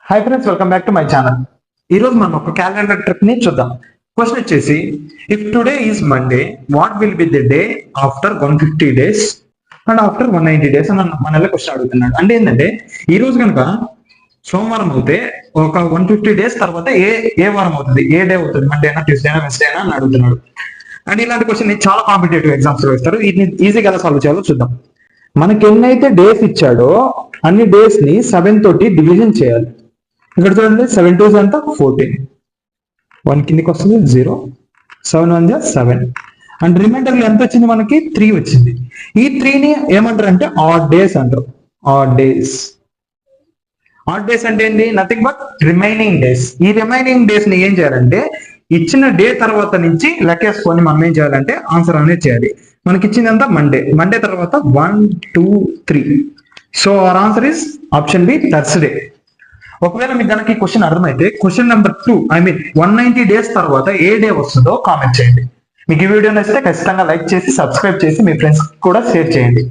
Hi friends, welcome back to my channel. ఈ రోజు మనం ఒక క్యాలెండర్ ట్రిప్ ని చూద్దాం. క్వశ్చన్ వచ్చేసి, if today is Monday, what will be the day after 150 days and after 190 days అని మనల్ని క్వశ్చన్ అడుగుతున్నాడు. అంటే ఏంటంటే, ఈ రోజు కనుక సోమవారం అవుతే ఒక 150 days తర్వాత ఏ వారం అవుతుంది, ఏ డే అవుతుంది, మండే అయినా, ట్యూస్డే అయినా, వెన్స్డే అయినా అని అడుగుతున్నాడు. అండ్ ఇలాంటి క్వశ్చన్ చాలా కాంపిటేటివ్ ఎగ్జామ్స్ లో ఇస్తారు. వీటిని ఈజీగా ఎలా సాల్వ్ చేయాలో చూద్దాం. మనకి ఎన్నైతే డేస్ ఇచ్చాడో అన్ని డేస్ ని 7 తోటి డివిజన్ చేయాలి. ఇక్కడ చూడండి, 7 2s అంతా 14, 1 కిందికి వస్తుంది 0, 7 1 7 అండ్ రిమైండర్ ఎంత వచ్చింది మనకి 3 వచ్చింది. ఈ 3ని ఏమంటారు అంటే ఆడ్ డేస్ అంటారు. ఆడ్ డేస్ అంటే ఏంటి? Nothing but remaining days. ఈ రిమైనింగ్ డేస్ ని ఏం చేయాలంటే ఇచ్చిన డే తర్వాత నుంచి లెక్కేసుకొని మనం ఏం చేయాలంటే ఆన్సర్ అనేది చేయాలి. మనకి ఇచ్చిందంతా మండే తర్వాత 1 2 3. So our answer is option B, Thursday. ఒకవేళ మీకు కనుక ఈ క్వశ్చన్ అర్థమైతే క్వశ్చన్ నెంబర్ 2 190 days తర్వాత ఏ డే వస్తుందో కామెంట్ చేయండి. మీకు ఈ వీడియో నచ్చితే ఖచ్చితంగా లైక్ చేసి సబ్స్క్రైబ్ చేసి మీ ఫ్రెండ్స్ కూడా షేర్ చేయండి.